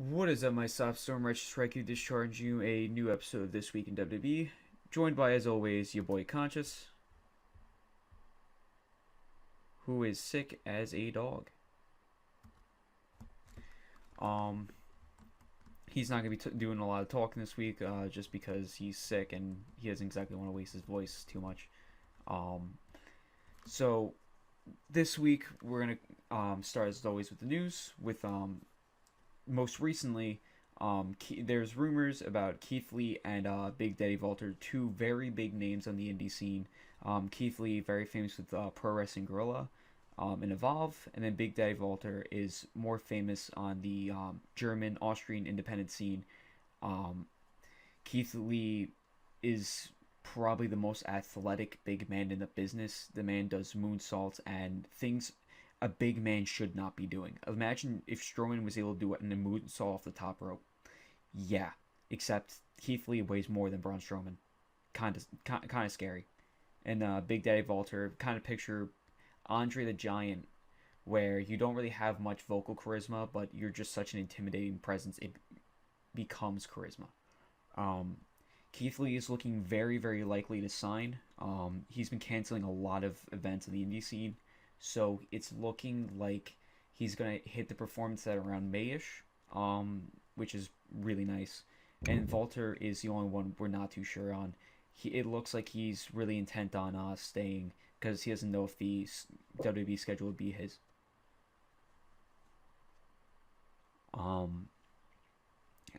What is up, my soft storm? RighteousRaikou discharging you a new episode of This Week in WWE. Joined by, as always, your boy Conscious, who is sick as a dog. He's not going to be doing a lot of talking this week, just because he's sick and he doesn't exactly want to waste his voice too much. So this week we're going to start as always with the news. With most recently, there's rumors about Keith Lee and Big Daddy Walter, two very big names on the indie scene. Keith Lee, very famous with Pro Wrestling Guerrilla and Evolve, and then Big Daddy Walter is more famous on the German, Austrian independent scene. Keith Lee is probably the most athletic big man in the business. The man does moonsaults and things a big man should not be doing. Imagine if Strowman was able to do it in a moonsault off the top rope. Yeah, except Keith Lee weighs more than Braun Strowman. Kind of scary. And Big Daddy Walter, kind of picture Andre the Giant, where you don't really have much vocal charisma, but you're just such an intimidating presence, it becomes charisma. Keith Lee is looking very, very likely to sign. He's been canceling a lot of events in the indie scene, so it's looking like he's going to hit the performance at around May-ish, which is really nice. And Walter is the only one we're not too sure on. It looks like he's really intent on staying, because he doesn't know if the WWE schedule would be his.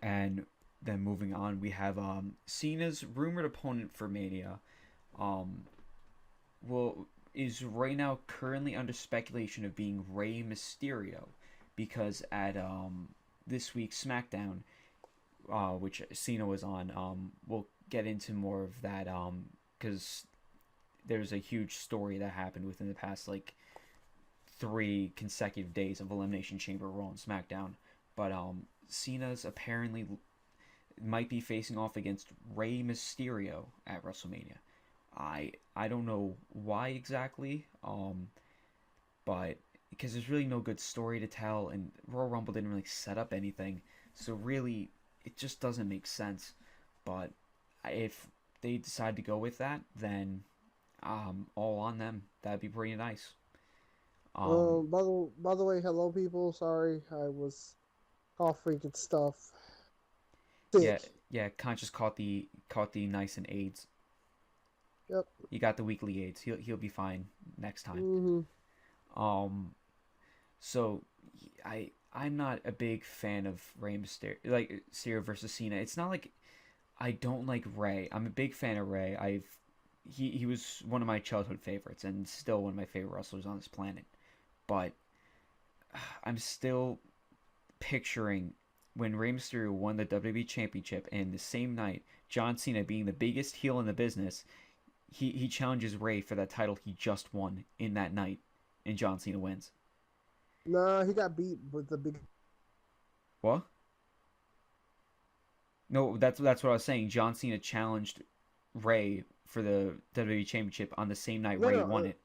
And then moving on, we have Cena's rumored opponent for Mania. Is right now currently under speculation of being Rey Mysterio, because at this week's Smackdown, which Cena was on, we'll get into more of that because there's a huge story that happened within the past 3 consecutive days of Elimination Chamber, Raw, and SmackDown. But Cena's apparently might be facing off against Rey Mysterio at WrestleMania. I don't know why exactly, but because there's really no good story to tell, and Royal Rumble didn't really set up anything, so really it just doesn't make sense. But if they decide to go with that, then all on them. That'd be pretty nice. By the way, hello people. Sorry, I was coughing and stuff. Yeah, Sick. yeah. Conscious caught the nice and AIDS. Yep. You got the weekly AIDS. He'll be fine next time. Mm-hmm. So I'm not a big fan of Rey Mysterio, Mysterio versus Cena. It's not like I don't like Rey. I'm a big fan of Rey. He was one of my childhood favorites and still one of my favorite wrestlers on this planet. But I'm still picturing when Rey Mysterio won the WWE Championship, and the same night, John Cena, being the biggest heel in the business, he challenges Rey for that title he just won in that night, and John Cena wins. Nah, he got beat with the big. What? No, that's what I was saying. John Cena challenged Rey for the WWE Championship on the same night No, Rey no, won it.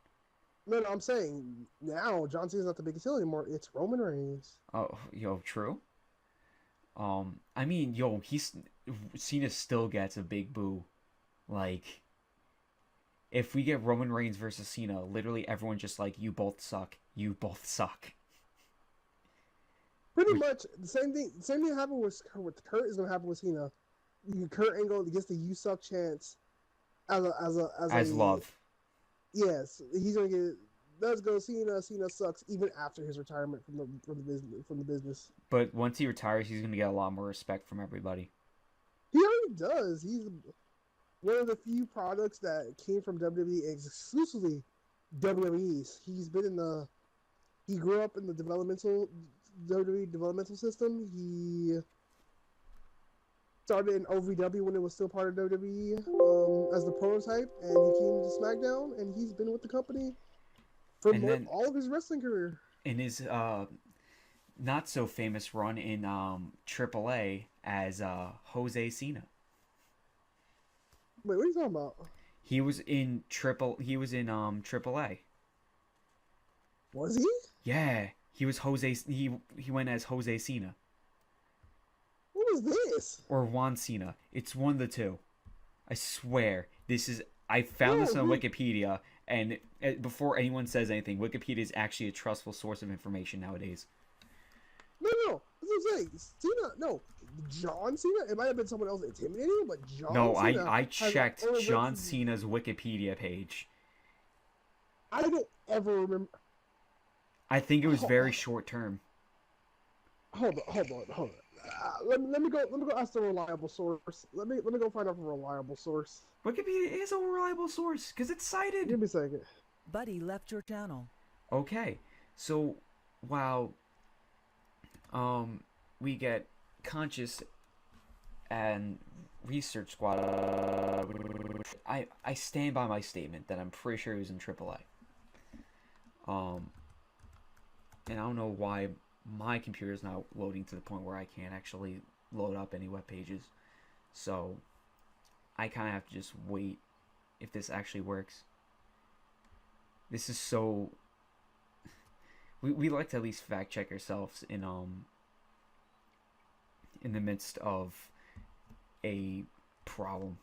no. I'm saying now John Cena's not the biggest heel anymore. It's Roman Reigns. Oh, true. I mean, Cena still gets a big boo. Like, if we get Roman Reigns versus Cena, literally everyone's just like, you both suck. You both suck. Pretty much the same thing. Same thing happened with Kurt is gonna happen with Cena. Kurt Angle gets the "you suck" chance As love. Yes, he's gonna get. Let's go, Cena. Cena sucks even after his retirement from the business. But once he retires, he's gonna get a lot more respect from everybody. He already does. He's one of the few products that came from WWE exclusively WWE's. He grew up in the WWE developmental system. He started in OVW when it was still part of WWE as the prototype, and he came to SmackDown, and he's been with the company for all of his wrestling career. In his not so famous run in AAA as Jose Cena. Wait, what are you talking about? He was in AAA. Was he? Yeah, he was Jose. He went as Jose Cena. is this? Or Juan Cena. It's one of the two. I swear. I found this on Wikipedia, and before anyone says anything, Wikipedia is actually a trustful source of information nowadays. No. That's what I'm saying. Cena, no. John Cena? It might have been someone else intimidating, but John Cena... No, I checked John Cena's Wikipedia page. I don't ever remember... I think it was very short term. Hold on. Let me go ask the reliable source. Let me go find out a reliable source. Wikipedia is a reliable source because it's cited. Give me a second. Buddy left your channel. Okay, so while we get Conscious and Research Squad, I stand by my statement that I'm pretty sure he was in AAA. And I don't know why my computer is not loading to the point where I can't actually load up any web pages. So I kind of have to just wait if this actually works. This is so... We like to at least fact check ourselves in the midst of a problem.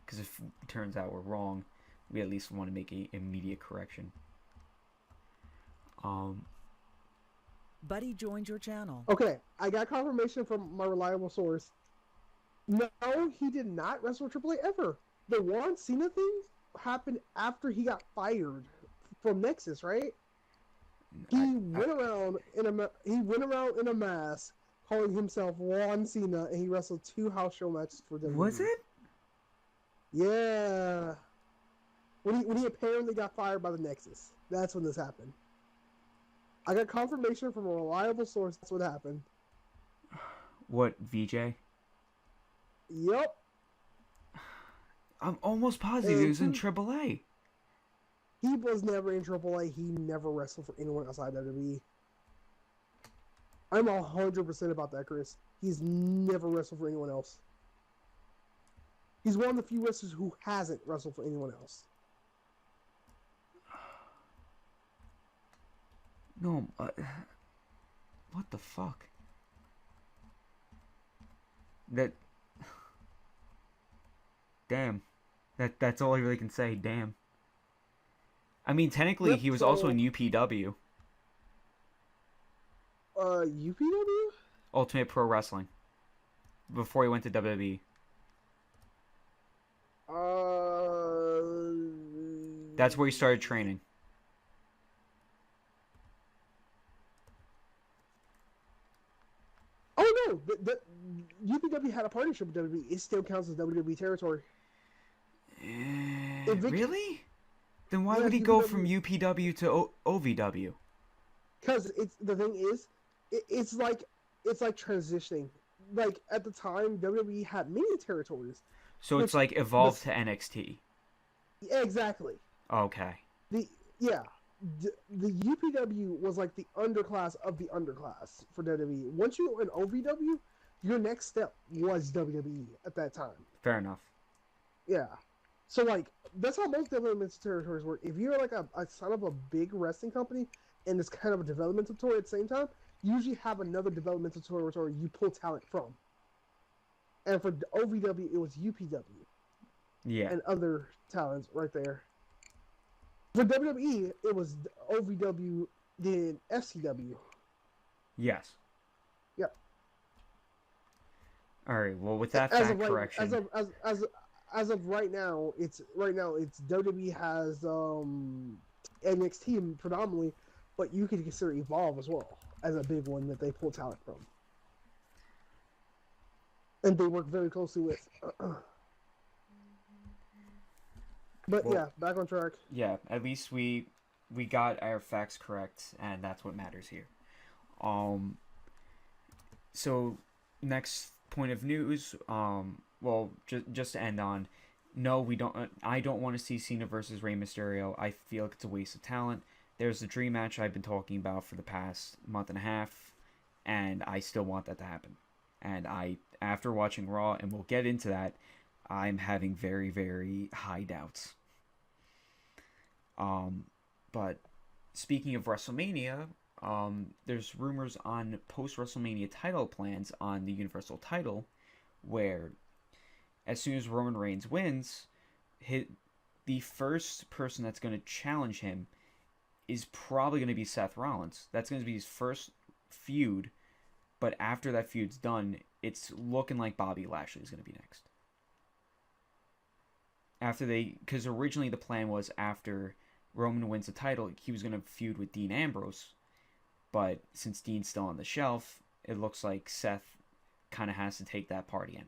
Because if it turns out we're wrong, we at least want to make a immediate correction. Buddy joined your channel. Okay, I got confirmation from my reliable source. No, he did not wrestle AAA ever. The Juan Cena thing happened after he got fired from Nexus, right? He went around in a mask, calling himself Juan Cena, and he wrestled 2 house show matches for WWE. Was it? Yeah. When he apparently got fired by the Nexus, that's when this happened. I got confirmation from a reliable source that's what happened. What, VJ? Yep. I'm almost positive he was in AAA. He was never in AAA. He never wrestled for anyone outside WWE. I'm 100% about that, Chris. He's never wrestled for anyone else. He's one of the few wrestlers who hasn't wrestled for anyone else. No, what the fuck? Damn. That's all I really can say, damn. I mean, technically, Yep, he was so, also in UPW. UPW? Ultimate Pro Wrestling. Before he went to WWE. That's where he started training. Oh no, the UPW had a partnership with WWE. It still counts as WWE territory. Really? Then why would he go from UPW to OVW? Because the thing is, it's like transitioning. Like at the time, WWE had many territories. So it's like evolved to NXT. Yeah, exactly. Okay. The UPW was like the underclass of the underclass for WWE. Once you were in OVW, your next step was WWE at that time. Fair enough. Yeah. So like that's how most developmental territories work. If you're like a son of a big wrestling company and it's kind of a developmental territory at the same time, you usually have another developmental territory you pull talent from. And for OVW, it was UPW. Yeah. And other talents right there. For WWE, it was OVW, then FCW. Yes. Yeah. All right. Well, with that fact correction, as of right now, it's WWE has NXT predominantly, but you could consider Evolve as well as a big one that they pull talent from, and they work very closely with. But well, yeah, back on track. Yeah, at least we got our facts correct, and that's what matters here. So next point of news. Well, just to end on, no, we don't. I don't want to see Cena versus Rey Mysterio. I feel like it's a waste of talent. There's the dream match I've been talking about for the past month and a half, and I still want that to happen. And after watching Raw, and we'll get into that, I'm having very, very high doubts. But speaking of WrestleMania, there's rumors on post-WrestleMania title plans on the Universal title, where as soon as Roman Reigns wins, the first person that's going to challenge him is probably going to be Seth Rollins. That's going to be his first feud, but after that feud's done, it's looking like Bobby Lashley is going to be next. Because originally the plan was after Roman wins the title, he was going to feud with Dean Ambrose, but since Dean's still on the shelf, it looks like Seth kind of has to take that party in.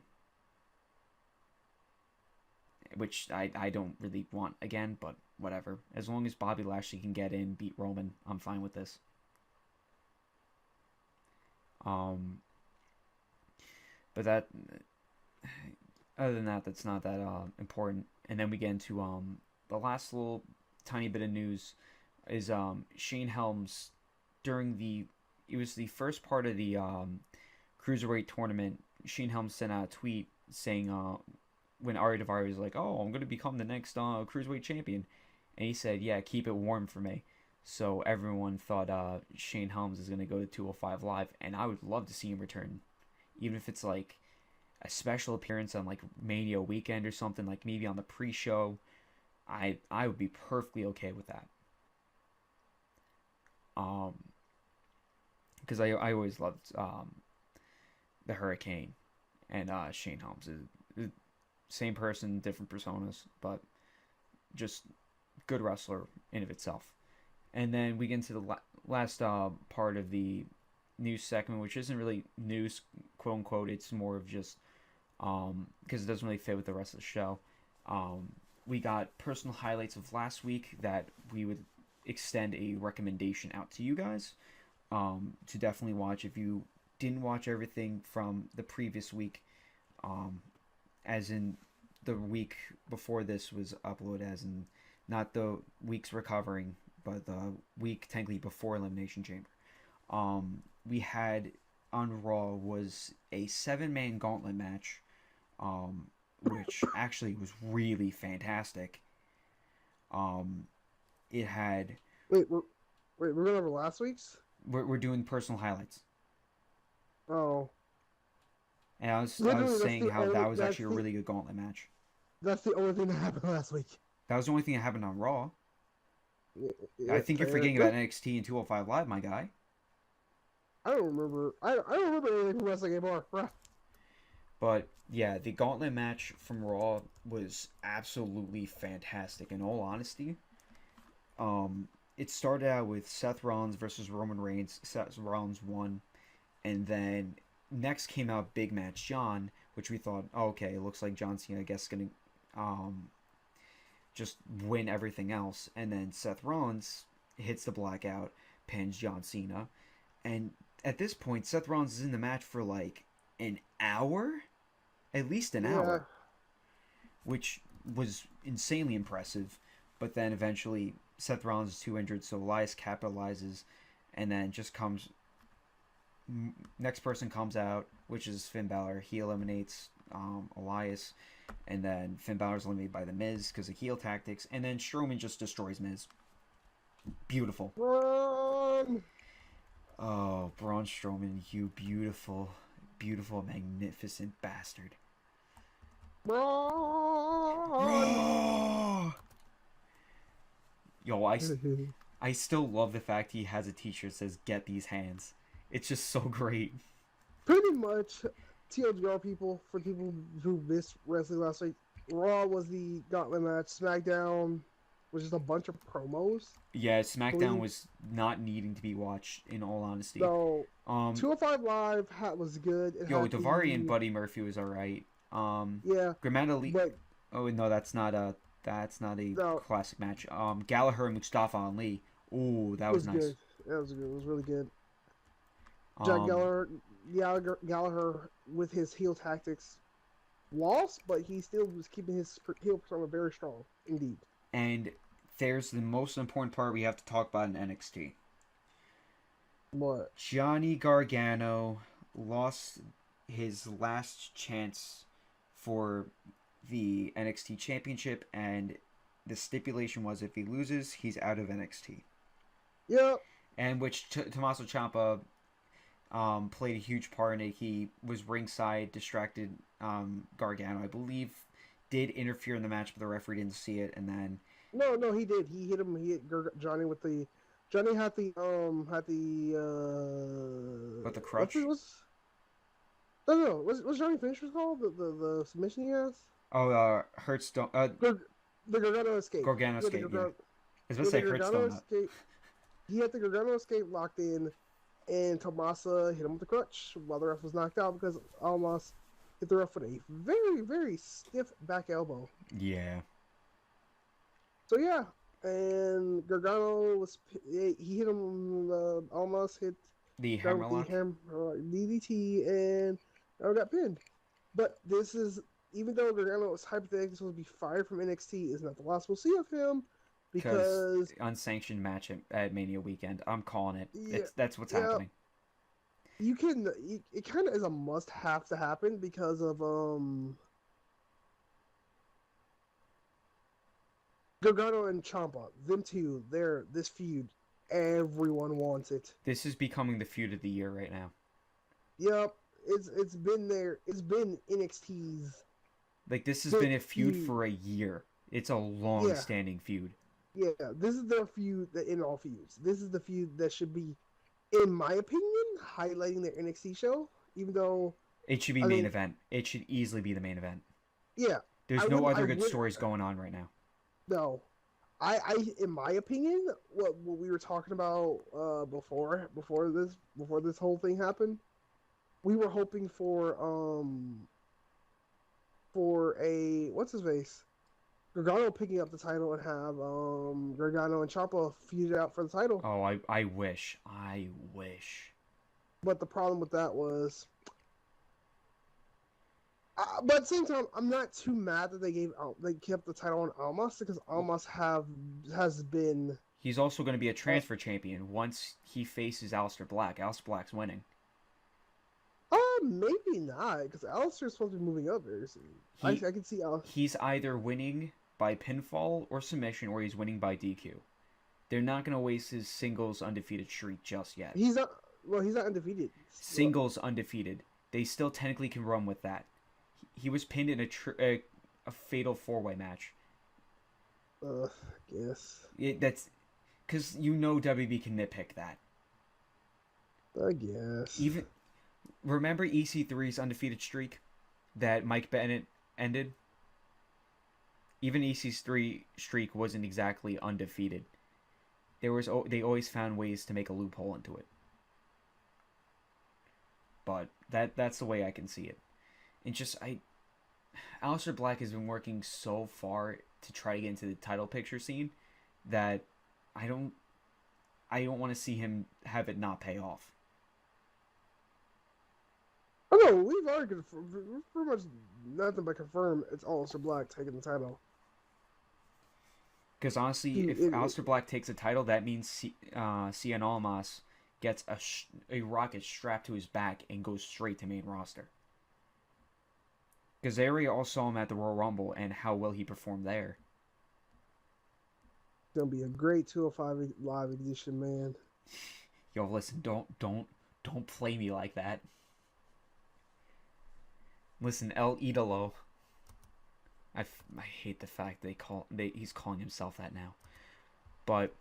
Which I don't really want again, but whatever. As long as Bobby Lashley can get in, beat Roman, I'm fine with this. But that, other than that, that's not that important. And then we get into the last little tiny bit of news is Shane Helms it was the first part of the Cruiserweight tournament. Shane Helms sent out a tweet saying when Ari Daivari was like, "Oh, I'm going to become the next Cruiserweight champion," and he said, "Yeah, keep it warm for me." So everyone thought Shane Helms is going to go to 205 Live, and I would love to see him return, even if it's like a special appearance on like Mania weekend or something, like maybe on the pre-show. I would be perfectly okay with that. Because I always loved the Hurricane and Shane Helms. Same person, different personas, but just good wrestler in of itself. And then we get into the last part of the news segment, which isn't really news, quote unquote. It's more of just because it doesn't really fit with the rest of the show. We got personal highlights of last week that we would extend a recommendation out to you guys to definitely watch if you didn't watch everything from the previous week, as in the week before this was uploaded, as in not the weeks recovering, but the week technically before Elimination Chamber. We had on Raw was a 7-man gauntlet match, which actually was really fantastic. It had... Wait, we're going over last week's? We're doing personal highlights. Oh. And I was saying how that was actually a really good gauntlet match. That's the only thing that happened last week. That was the only thing that happened on Raw. Yeah, I think you're forgetting about NXT and 205 Live, my guy. I don't remember. I don't remember anything from wrestling anymore. But yeah, the gauntlet match from Raw was absolutely fantastic. In all honesty, it started out with Seth Rollins versus Roman Reigns. Seth Rollins won, and then next came out Big Match John, which we thought, oh, okay, it looks like John Cena, I guess, is gonna just win everything else. And then Seth Rollins hits the blackout, pins John Cena, and at this point, Seth Rollins is in the match for like an hour, at least an hour, which was insanely impressive. But then eventually Seth Rollins is too injured, so Elias capitalizes, and then just comes. Next person comes out, which is Finn Balor. He eliminates Elias, and then Finn Balor's eliminated by The Miz because of heel tactics, and then Strowman just destroys Miz. Beautiful. Braun! Oh, Braun Strowman, you beautiful, beautiful, magnificent bastard. Braun! Yo, I still love the fact he has a t-shirt that says "Get these hands." It's just so great. Pretty much, TLDR people, for people who missed wrestling last week, Raw was the gauntlet match. Smackdown was just a bunch of promos. Yeah, Smackdown was not needing to be watched, in all honesty. So, 205 Live was good. Daivari and Buddy Murphy was alright. Yeah. Gramada Lee... But, oh, no, that's not a classic match. Gallagher and Mustafa Ali. Ooh, that was nice. Good. That was good. It was really good. Jack Gallagher, with his heel tactics, lost, but he still was keeping his heel persona very strong, indeed. And there's the most important part we have to talk about in NXT. What? Johnny Gargano lost his last chance for the NXT Championship, and the stipulation was if he loses, he's out of NXT. Yep. and which Tommaso Ciampa played a huge part in it. He was ringside, distracted Gargano, I believe, did interfere in the match, but the referee didn't see it, and then... No, he did. He hit him. He hit Johnny with the... Johnny had the... With the crutch? No. Was Johnny Finisher's called? The submission he has? Oh, Hearthstone... The Gargano escape. Gargano escape, yeah. I was going to say Hearthstone. He had the Gargano escape locked in, and Tommaso hit him with the crutch while the ref was knocked out because Almas hit the ref with a very, very stiff back elbow. Yeah. So yeah, and Gargano he hit him. Almas hit the hammerlock, DDT, and got pinned. But this is, even though Gargano was hypothetically supposed to be fired from NXT, is not the last we'll see of him. Because unsanctioned match at Mania weekend, I'm calling it. Yeah, that's what's happening. It kind of is a must-have to happen because of Gargano and Ciampa. Them two, this feud. Everyone wants it. This is becoming the feud of the year right now. Yep, it's been there. It's been NXT's. Like, this has been a feud for a year. It's a long-standing feud. Yeah, this is their feud in all feuds. This is the feud that should be, in my opinion, highlighting their NXT show. Even though it should be main event. It should easily be the main event. Yeah, there's no other good stories going on right now. No, I in my opinion, what we were talking about before this whole thing happened, we were hoping for a what's his face. Gargano picking up the title and have Gargano and Ciampa feud it out for the title. Oh, I wish. But the problem with that was, but at the same time, I'm not too mad that they kept the title on Almas because Almas has been. He's also going to be a transfer champion once he faces Aleister Black. Aleister Black's winning. Maybe not because Aleister's supposed to be moving up very soon. I can see Aleister. He's either winning by pinfall or submission, or he's winning by DQ. They're not going to waste his singles undefeated streak just yet. He's not undefeated. Singles undefeated. They still technically can run with that. He was pinned in a fatal 4-way match. I guess. That's because WB can nitpick that. I guess. Even remember EC3's undefeated streak that Mike Bennett ended? Even EC3 streak wasn't exactly undefeated. They always found ways to make a loophole into it. But that's the way I can see it. And just Aleister Black has been working so far to try to get into the title picture scene that I don't want to see him have it not pay off. Oh no, we've already confirmed, pretty much nothing but confirmed it's Aleister Black taking the title. Because honestly, if Aleister Black takes the title, that means Cien Almas gets a rocket strapped to his back and goes straight to main roster. Because they already all saw him at the Royal Rumble and how well he performed there. It's gonna be a great 205 live edition, man. Yo, listen, don't play me like that. Listen, El Idolo. I hate the fact he's calling himself that now. But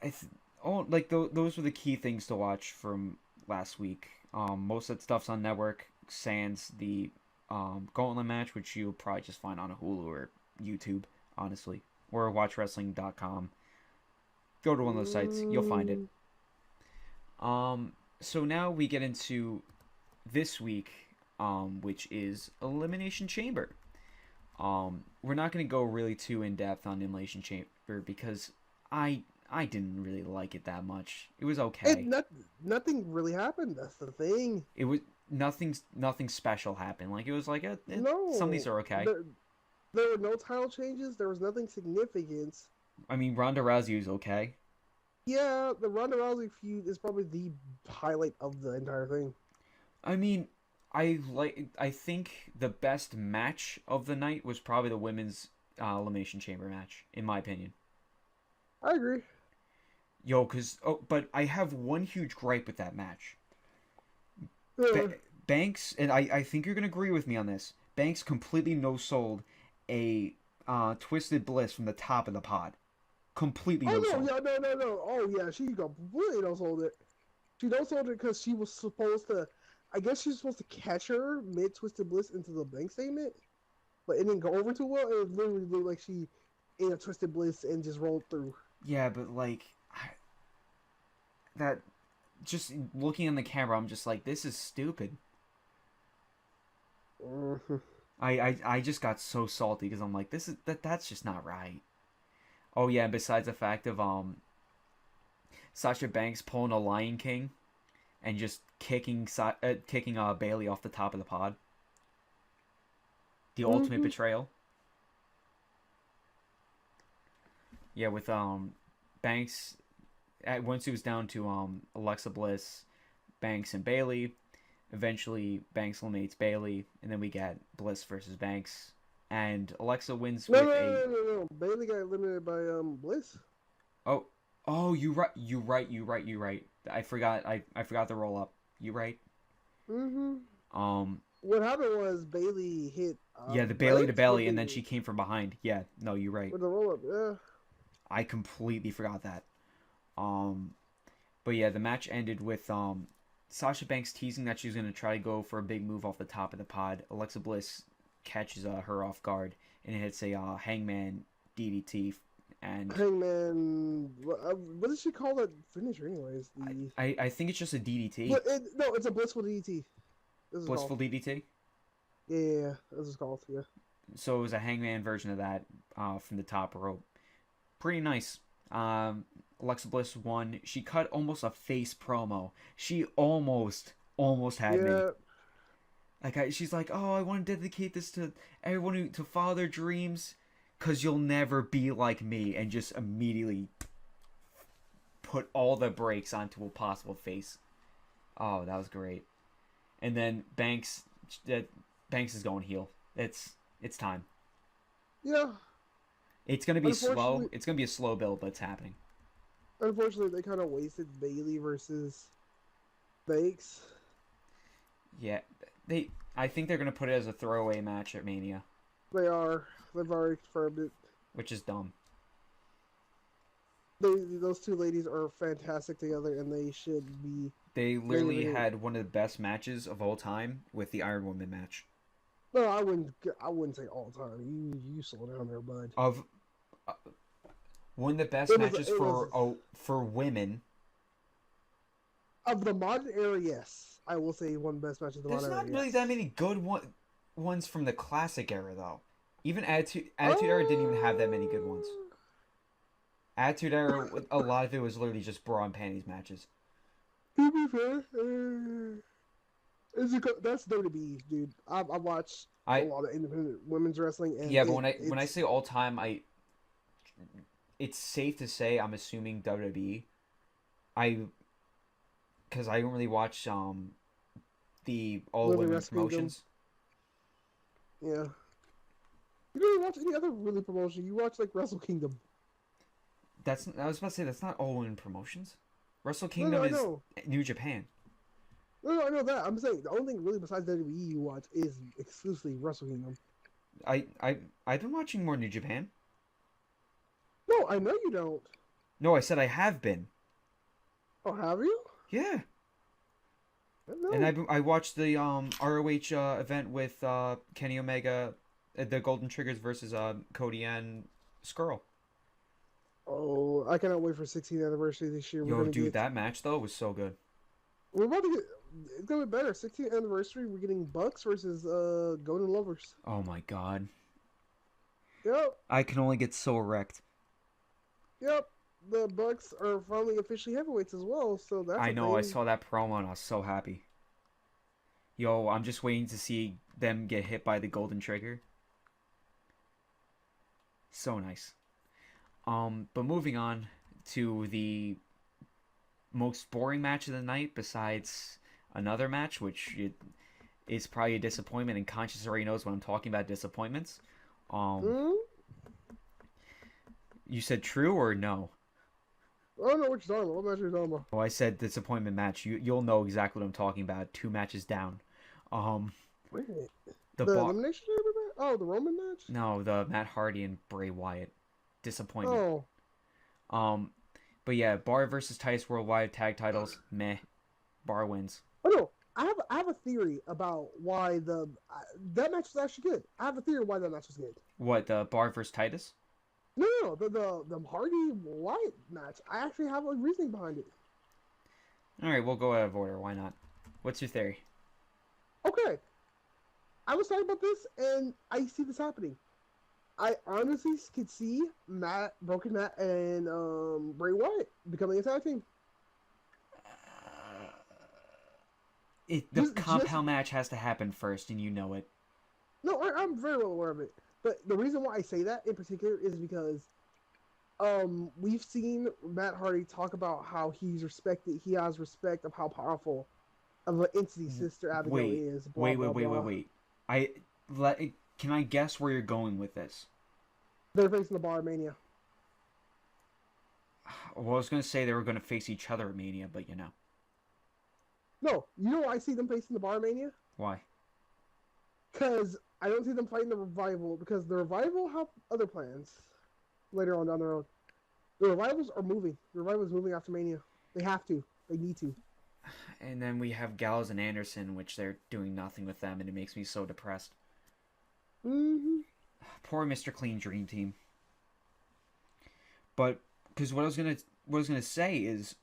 those were the key things to watch from last week. Most of that stuff's on network, sans the Gauntlet match, which you'll probably just find on Hulu or YouTube, honestly, or watchwrestling.com. Go to one of those sites, you'll find it. So now we get into this week, which is Elimination Chamber. We're not going to go really too in depth on Elimination Chamber because I didn't really like it that much. It was okay. Nothing really happened. That's the thing. It was nothing special happened. Like, it was like some of these are okay. There were no title changes. There was nothing significant. I mean, Ronda Rousey was okay. Yeah, the Ronda Rousey feud is probably the highlight of the entire thing. I mean, I think the best match of the night was probably the women's Elimination Chamber match, in my opinion. I agree. Yo, but I have one huge gripe with that match. Yeah. Banks, and I think you're gonna agree with me on this. Banks completely no-sold a Twisted Bliss from the top of the pod. Completely Oh no-sold. no, yeah, no. Oh yeah, she completely don't sold it. She don't sold it because she was supposed to. I guess she was supposed to catch her mid Twisted Bliss into the bank statement, but it didn't go over too well. It literally looked like she ate a Twisted Bliss and just rolled through. Yeah, but like that. Just looking on the camera, I'm just like, this is stupid. Mm-hmm. I just got so salty because I'm like, that's just not right. Oh yeah, and besides the fact of Sasha Banks pulling a Lion King and just kicking Bailey off the top of the pod. The ultimate betrayal. Yeah, with Banks once it was down to Alexa Bliss, Banks and Bailey. Eventually Banks eliminates Bailey, and then we get Bliss versus Banks. And Alexa wins with No. Bailey got eliminated by Bliss. Oh, you right. I forgot the roll up. You right. Mm-hmm. What happened was Bailey hit. Yeah, the Bailey to belly, and then she came from behind. Yeah, no, you're right. With the roll up, yeah. I completely forgot that. But yeah, the match ended with Sasha Banks teasing that she was gonna try to go for a big move off the top of the pod. Alexa Bliss catches her off guard and hits a Hangman DDT. And Hangman, what does she call that finisher anyways? I think it's just a DDT. No, it's a blissful DDT. Blissful DDT? Yeah, this is called, yeah. So it was a Hangman version of that from the top rope. Pretty nice. Alexa Bliss won. She cut almost a face promo. She almost had me. Like she's like, oh, I want to dedicate this to everyone to follow their dreams, cause you'll never be like me, and just immediately put all the brakes onto a possible face. Oh, that was great. And then Banks is going heel. It's time. Yeah. It's gonna be slow. It's gonna be a slow build, but it's happening. Unfortunately, they kind of wasted Bailey versus Banks. Yeah, I think they're gonna put it as a throwaway match at Mania. They are. They've already confirmed it. Which is dumb. Those two ladies are fantastic together, and they should be. They literally had one of the best matches of all time with the Iron Woman match. No, I wouldn't say all time. You slow down there, bud. One of the best matches for women. Of the modern era, yes. I will say one of the best matches of the modern era. There's not really that many good ones from the classic era, though. Even Attitude Era didn't even have that many good ones. Attitude Era, a lot of it was literally just bra and panties matches. To be fair, that's WWE, dude. I watch a lot of independent women's wrestling. And yeah, but when I say all time, it's safe to say I'm assuming WWE. Because I don't really watch the all women's promotions. Yeah. You don't watch any other really promotion. You watch like Wrestle Kingdom. I was about to say that's not all women promotions. Wrestle Kingdom is New Japan. No, I know that. I'm saying the only thing really besides WWE you watch is exclusively Wrestle Kingdom. I've been watching more New Japan. No, I know you don't. No, I said I have been. Oh, have you? Yeah. And I watched the ROH event with Kenny Omega, the Golden Triggers versus Cody and Skrull. Oh, I cannot wait for 16th anniversary this year. That match though was so good. We're about to get. It's gonna be better. 16th anniversary. We're getting Bucks versus Golden Lovers. Oh my god. Yep. I can only get so wrecked. Yep. The Bucks are finally officially heavyweights as well. So that's. I know. I saw that promo and I was so happy. Yo, I'm just waiting to see them get hit by the Golden Trigger. So nice. But moving on to the most boring match of the night, besides another match, which is probably a disappointment, and Conscious already knows when I'm talking about disappointments. You said true or no? I don't know what you're talking about. What match are you talking about? Oh, I said disappointment match. You'll know exactly what I'm talking about. 2 matches down. Wait, The the bar. Elimination Chamber match? Oh, the Roman match? No, the Matt Hardy and Bray Wyatt. Disappointment. Oh, But yeah, Bar versus Titus Worldwide tag titles. Meh. Bar wins. oh no. I have a theory about why that match was actually good. I have a theory why that match was good. What, the Bar versus Titus? No, the Hardy Wyatt match. I actually have a reasoning behind it. Alright, we'll go out of order. Why not? What's your theory? Okay, I was talking about this, and I see this happening. I honestly could see Broken Matt, and Bray Wyatt becoming a tag team. The compound match has to happen first, and you know it. No, I'm very well aware of it. But the reason why I say that in particular is because we've seen Matt Hardy talk about how he has respect of how powerful of an entity Sister Abigail is. Wait. Can I guess where you're going with this? They're facing the Bar of Mania. Well, I was going to say they were going to face each other at Mania, but you know. No, you know why I see them facing the Bar of Mania? Why? Because I don't see them fighting the Revival, because the Revival have other plans later on down the road. The Revivals are moving. The Revival is moving after Mania. They have to. They need to. And then we have Gallows and Anderson, which they're doing nothing with them, and it makes me so depressed. Mm-hmm. Poor Mr. Clean Dream Team. But because what I was gonna say is,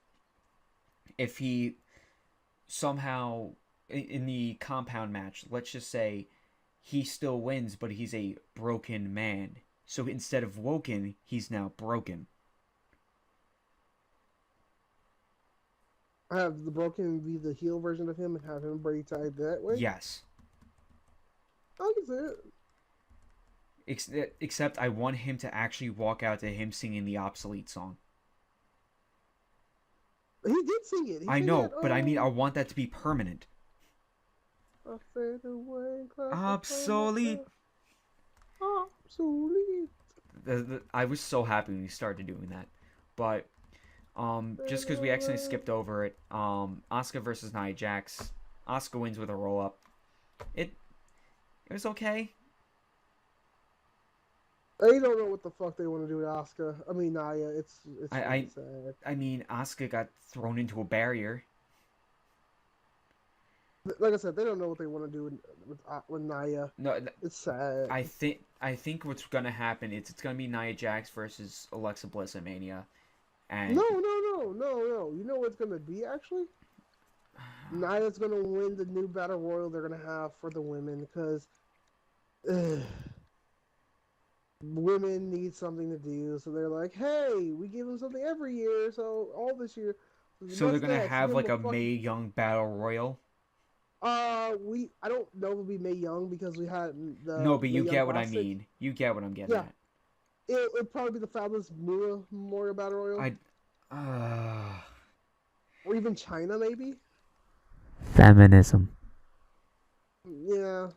if he somehow in the compound match, let's just say he still wins, but he's a broken man. So instead of woken, he's now broken. Have the Broken be the heel version of him and have him Brady tied that way? Yes. I can see it. Except I want him to actually walk out to him singing the obsolete song. He did sing it. I know, but I mean, I want that to be permanent. I fade away, Obsolete. Obsolete. I was so happy when he started doing that. But just because we accidentally skipped over it, Asuka versus Nia Jax. Asuka wins with a roll up. It was okay. They don't know what the fuck they want to do with Asuka. I mean, Nia. It's really sad. I mean, Asuka got thrown into a barrier. Like I said, they don't know what they want to do with Nia. No, it's sad. I think what's gonna happen is it's gonna be Nia Jax versus Alexa Bliss at Mania. And No. You know what it's gonna be actually? Nia's gonna win the new battle royal they're gonna have for the women because women need something to do. So they're like, hey, we give them something every year. So all this year. So they're gonna have like a Mae Young battle royal. I don't know if it'll be Mae Young because we had the. No, but you Mae get Young what I Classic. mean. You get what I'm getting at. It'll probably be the Fabulous Moolah Memorial Battle Royal. Or even China, maybe? Feminism. Yeah.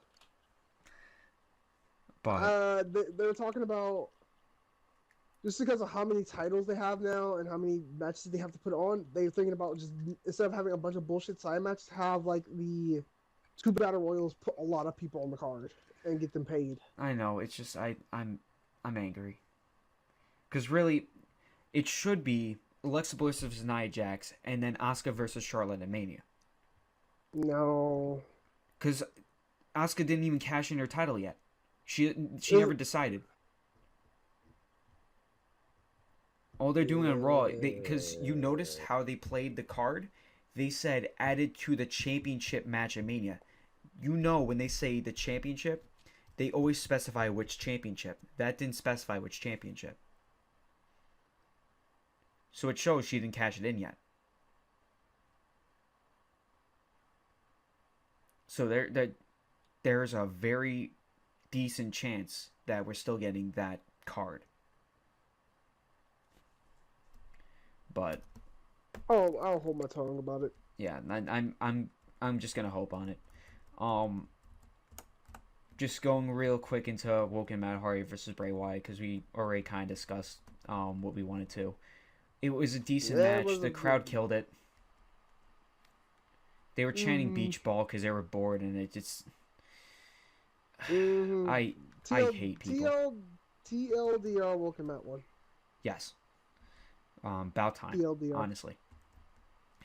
But they're talking about just because of how many titles they have now and how many matches they have to put on, they're thinking about just instead of having a bunch of bullshit side matches, have like the 2 battle royals, put a lot of people on the card and get them paid. I know, it's just I'm angry. Because really, it should be Alexa Bliss versus Nia Jax, and then Asuka versus Charlotte at Mania. No. Because Asuka didn't even cash in her title yet. She never decided. All they're doing on Raw, because you noticed how they played the card? They said added to the championship match at Mania. You know when they say the championship, they always specify which championship. That didn't specify which championship. So it shows she didn't cash it in yet. So there's a very decent chance that we're still getting that card. But I'll hold my tongue about it. Yeah, I'm just gonna hope on it. Just going real quick into Woken Matt Hardy versus Bray Wyatt because we already kind of discussed what we wanted to. It was a decent Yeah, it match. was The a crowd good- killed it. They were chanting Mhm. beach ball because they were bored, and it just... Mhm. I TL, hate people. TLDR will come out one. Yes. About time, TLDR. honestly.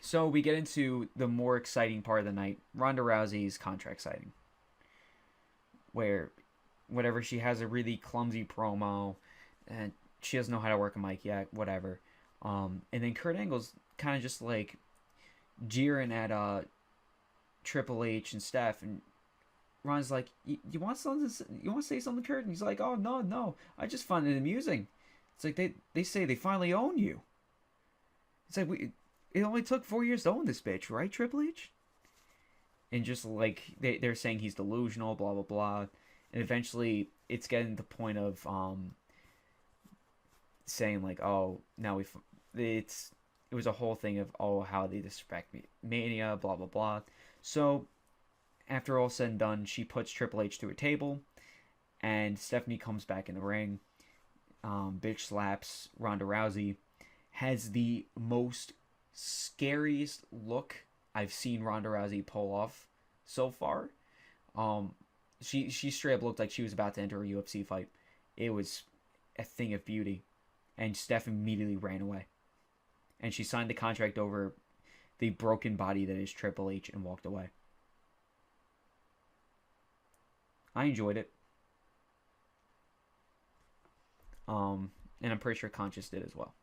So we get into the more exciting part of the night, Ronda Rousey's contract signing. Where, whatever, she has a really clumsy promo, and she doesn't know how to work a mic yet, whatever. And then Kurt Angle's kind of just like jeering at Triple H and Steph, and Ron's like, "You want something? You want to say something, Kurt?" And he's like, "Oh no, I just find it amusing." It's like they say they finally own you. It's like it only took 4 years to own this bitch, right, Triple H? And just like they're saying he's delusional, blah blah blah, and eventually it's getting to the point of saying like, "Oh, now it was a whole thing of, oh, how they disrespect me, Mania, blah blah blah." So after all said and done, she puts Triple H to a table, and Stephanie comes back in the ring. Bitch slaps Ronda Rousey, has the most scariest look I've seen Ronda Rousey pull off so far. She straight up looked like she was about to enter a UFC fight. It was a thing of beauty, and Steph immediately ran away, and she signed the contract over the broken body that is Triple H and walked away. I enjoyed it. And I'm pretty sure Conscious did as well.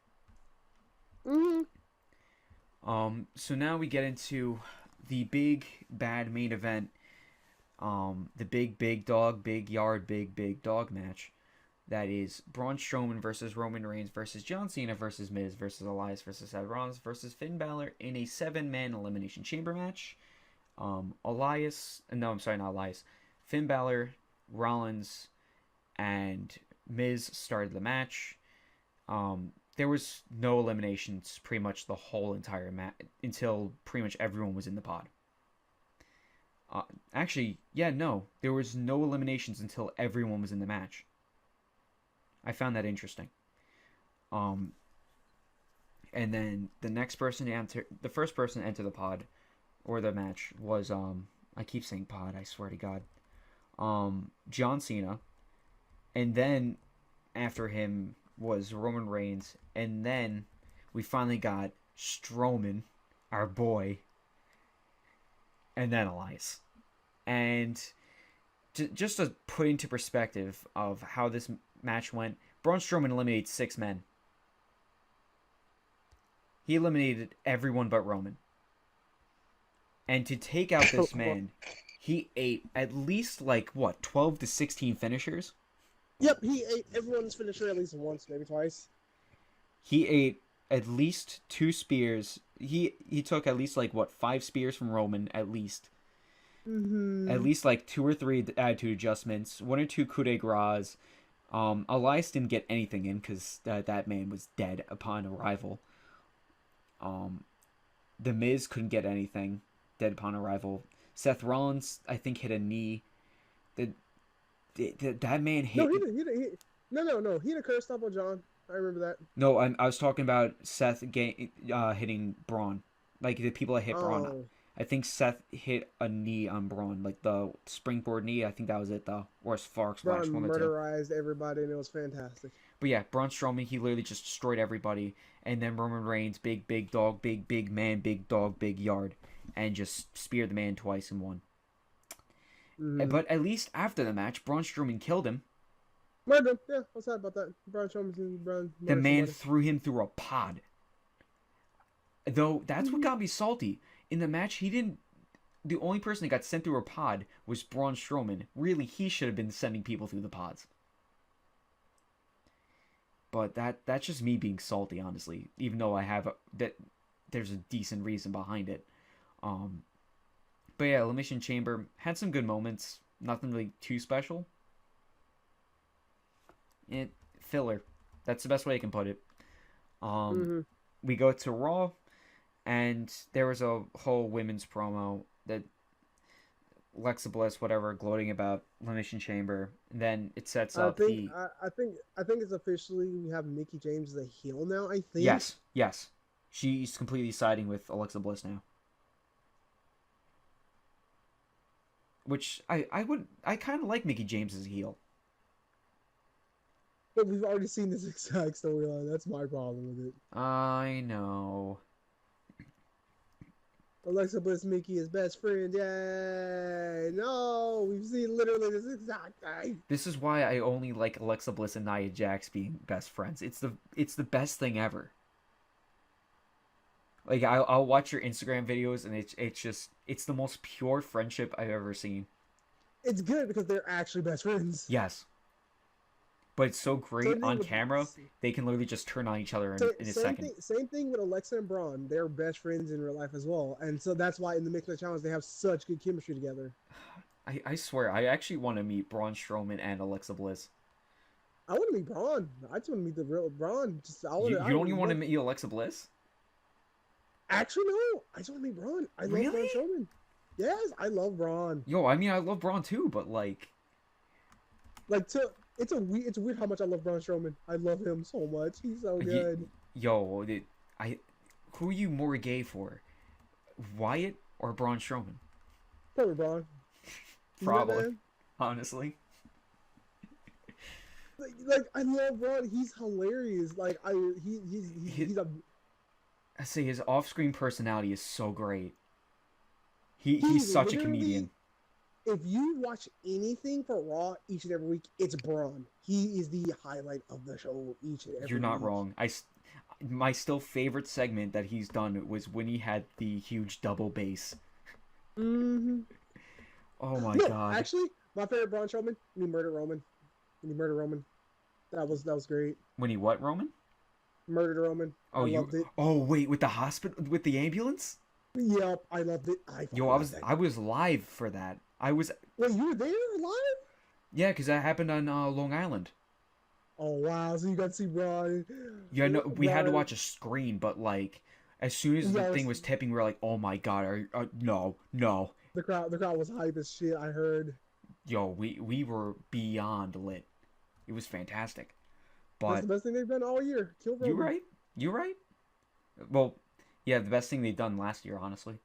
So now we get into the big bad main event. The big dog, big yard, big dog match. That is Braun Strowman versus Roman Reigns versus John Cena versus Miz versus Elias versus Seth Rollins versus Finn Balor in a 7-man Elimination Chamber match. Finn Balor, Rollins, and Miz started the match. There was no eliminations pretty much the whole entire match until pretty much everyone was in the pod. There was no eliminations until everyone was in the match. I found that interesting. And then the first person to enter the pod or the match was I keep saying pod, I swear to God. John Cena, and then after him was Roman Reigns, and then we finally got Strowman, our boy, and then Elias. And just to put into perspective of how this match went, Braun Strowman eliminated 6 men. He eliminated everyone but Roman. And to take out this man, he ate at least 12 to 16 finishers. Yep, he ate everyone's finisher at least once, maybe twice. He ate at least 2 spears. He took at least 5 spears from Roman at least. Mm-hmm. At least 2 or 3 attitude adjustments, 1 or 2 coup de grace. Elias didn't get anything in because that man was dead upon arrival. The Miz couldn't get anything, dead upon arrival. Seth Rollins, I think, hit a knee. That man hit. No, he didn't. No. He had a curse stop on John. I remember that. No, I was talking about Seth hitting Braun. Like the people that hit Braun. Oh. I think Seth hit a knee on Braun, like the springboard knee. I think that was it, though. Or Spark Splash. Braun murderized everybody, and it was fantastic. But yeah, Braun Strowman, he literally just destroyed everybody. And then Roman Reigns, big dog, big man, big dog, big yard. And just speared the man twice and won. Mm. But at least after the match, Braun Strowman killed him. Murdered him. Yeah, what's sad about that? Braun Strowman. The man threw him through a pod. Though, that's what got me salty. In the match, the only person that got sent through a pod was Braun Strowman. Really, he should have been sending people through the pods. But that's just me being salty, honestly. Even though there's a decent reason behind it. But yeah, Elimination Chamber had some good moments. Nothing really too special. Filler. That's the best way I can put it. We go to Raw, and there was a whole women's promo that Alexa Bliss, whatever, gloating about Elimination Chamber. And then it sets I up think the I think it's officially we have Mickie James as a heel now. I think. yes. She's completely siding with Alexa Bliss now. Which I kind of like Mickie James as a heel. But we've already seen this exact storyline. That's my problem with it. I know. Alexa Bliss, Mickie is best friend. Yay! No, we've seen literally this exact thing. This is why I only like Alexa Bliss and Nia Jax being best friends. It's the best thing ever. Like I'll watch your Instagram videos and it's the most pure friendship I've ever seen. It's good because they're actually best friends. Yes. But it's so great on with, camera, they can literally just turn on each other in a second. Same thing with Alexa and Braun. They're best friends in real life as well. And so that's why in the Mixed Match Challenge, they have such good chemistry together. I swear, I actually want to meet Braun Strowman and Alexa Bliss. I want to meet Braun. I just want to meet the real Braun. You don't even want to meet Alexa Bliss? Actually, no. I just want to meet Braun. I love Braun Strowman. Yes, I love Braun. Yo, I mean, I love Braun too, but it's weird how much I love Braun Strowman. I love him so much. He's so good. Who are you more gay for? Wyatt or Braun Strowman? Probably Braun. Probably, honestly. Like I love Braun. He's hilarious. Like he's a. I say his off-screen personality is so great. He's such a comedian. If you watch anything for Raw each and every week, it's Braun. He is the highlight of the show each and every week. You're not wrong. My still favorite segment that he's done was when he had the huge double bass. Mm-hmm. Oh my god. Actually, my favorite Braun Strowman, when he murdered Roman. That was great. When he what, Roman? Murdered Roman. Oh, I loved it. Oh wait, with the hospital, with the ambulance? Yep, I loved it. I was live for that. Wait, you were there live? Yeah, because that happened on Long Island. Oh wow, so you got to see Braun. Yeah, no, we had to watch a screen, but like, as soon as the thing was tipping, we were like, "Oh my god, no." The crowd was hype as shit. I heard. Yo, we were beyond lit. It was fantastic. But that's the best thing they've done all year. Kill Roman. You right. Well, yeah, the best thing they've done last year, honestly.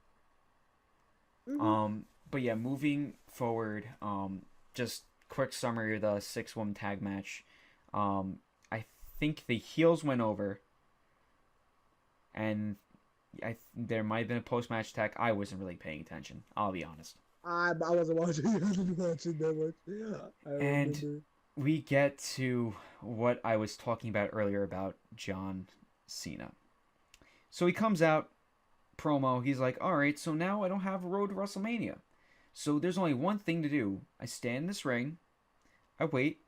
Mm-hmm. But yeah, moving forward, just quick summary of the 6-woman tag match. I think the heels went over, and there might have been a post-match tag. I wasn't really paying attention. I'll be honest. I wasn't watching. I didn't watch it that much. And we get to what I was talking about earlier about John Cena. So he comes out, promo. He's like, "All right, so now I don't have a road to WrestleMania. So there's only one thing to do. I stand in this ring, I wait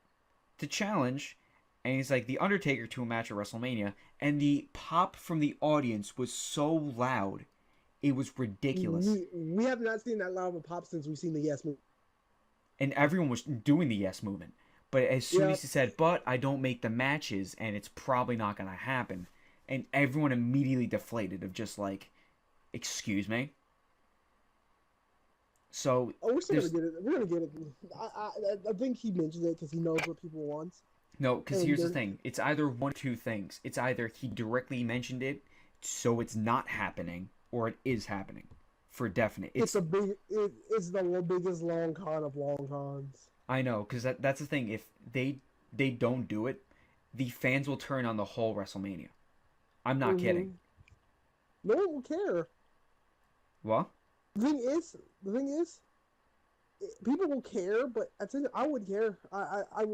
to challenge," and he's like, "The Undertaker to a match at WrestleMania," and the pop from the audience was so loud, it was ridiculous. We have not seen that loud of a pop since we've seen the Yes movement. And everyone was doing the Yes movement. But as soon as he said, "But I don't make the matches, and it's probably not going to happen," and everyone immediately deflated of just like, "Excuse me?" So we're still gonna get it. We're gonna get it. I think he mentioned it because he knows what people want. No, because here's the thing. It's either one of two things. It's either he directly mentioned it, so it's not happening, or it is happening, for definite. It's the biggest long con of long cons. I know, because that's the thing. If they don't do it, the fans will turn on the whole WrestleMania. I'm not kidding. No one will care. What? The thing is, people will care, but I would care. I